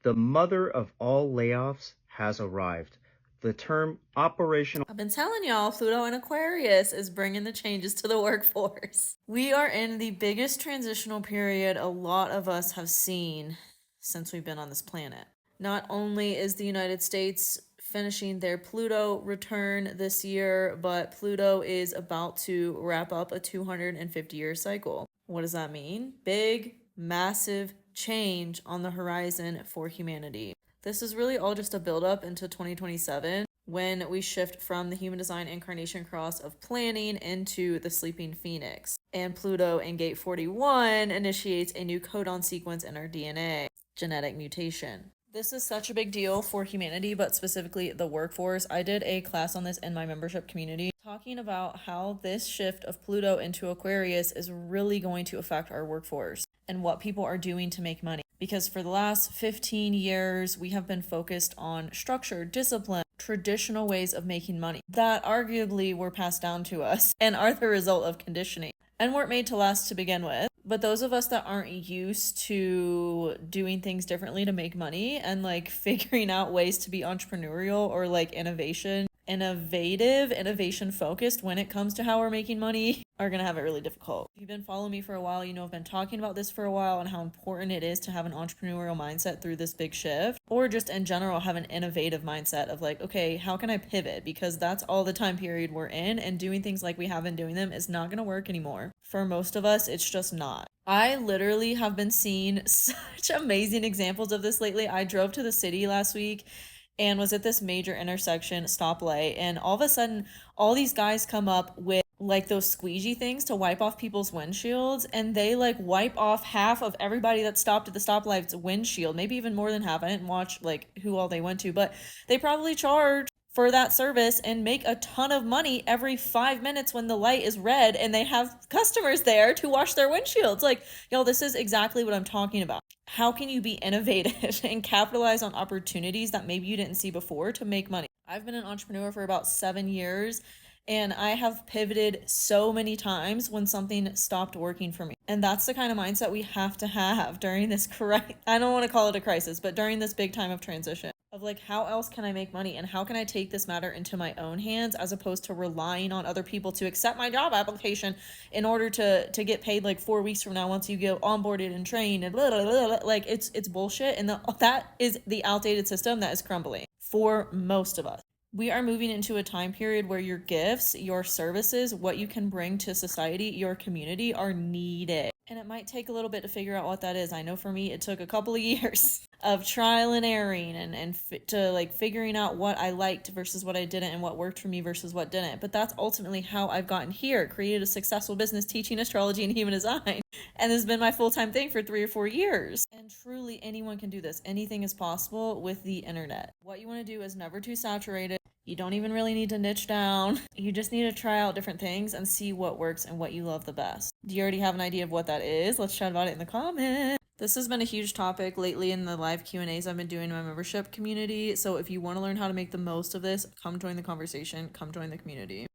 The mother of all layoffs has arrived. The term operational. I've been telling y'all, Pluto in Aquarius is bringing the changes to the workforce. We are in the biggest transitional period a lot of us have seen since we've been on this planet. Not only is the United States finishing their Pluto return this year, but Pluto is about to wrap up a 250-year cycle. What does that mean? Big, massive change on the horizon for humanity. This is really all just a buildup into 2027 when we shift from the human design incarnation cross of planning into the sleeping phoenix. And Pluto in gate 41 initiates a new codon sequence in our DNA, genetic mutation. This is such a big deal for humanity, but specifically the workforce. I did a class on this in my membership community, talking about how this shift of Pluto into Aquarius is really going to affect our workforce and what people are doing to make money. Because for the last 15 years, we have been focused on structure, discipline, traditional ways of making money that arguably were passed down to us and are the result of conditioning and weren't made to last to begin with. But those of us that aren't used to doing things differently to make money and like figuring out ways to be entrepreneurial or like innovation focused when it comes to how we're making money are gonna have it really difficult. If you've been following me for a while, you know I've been talking about this for a while and how important it is to have an entrepreneurial mindset through this big shift, or just in general have an innovative mindset of like, okay, how can I pivot? Because that's all the time period we're in, and doing things like we have been doing them is not gonna work anymore. For most of us, it's just not. I literally have been seeing such amazing examples of this lately. I drove to the city last week and was at this major intersection stoplight, and all of a sudden all these guys come up with like those squeegee things to wipe off people's windshields, and they like wipe off half of everybody that stopped at the stoplight's windshield, maybe even more than half. I didn't watch like who all they went to, but they probably charge for that service and make a ton of money every 5 minutes when the light is red and they have customers there to wash their windshields. Like, y'all, this is exactly what I'm talking about. How can you be innovative and capitalize on opportunities that maybe you didn't see before to make money? I've been an entrepreneur for about 7 years, and I have pivoted so many times when something stopped working for me. And that's the kind of mindset we have to have during this I don't want to call it a crisis, but during this big time of transition. Of like, how else can I make money, and how can I take this matter into my own hands as opposed to relying on other people to accept my job application in order to get paid like 4 weeks from now once you get onboarded and trained and blah, blah, blah, blah. Like it's bullshit, and that is the outdated system that is crumbling for most of us. We are moving into a time period where your gifts, your services, what you can bring to society, your community are needed. And it might take a little bit to figure out what that is. I know for me, it took a couple of years of trial and erroring and to like figuring out what I liked versus what I didn't, and what worked for me versus what didn't. But that's ultimately how I've gotten here, created a successful business teaching astrology and human design. And this has been my full-time thing for 3 or 4 years. And truly anyone can do this. Anything is possible with the internet. What you want to do is never too saturated. You don't even really need to niche down. You just need to try out different things and see what works and what you love the best. Do you already have an idea of what that is? Let's chat about it in the comments. This has been a huge topic lately in the live Q&As I've been doing in my membership community. So if you want to learn how to make the most of this, come join the conversation, come join the community.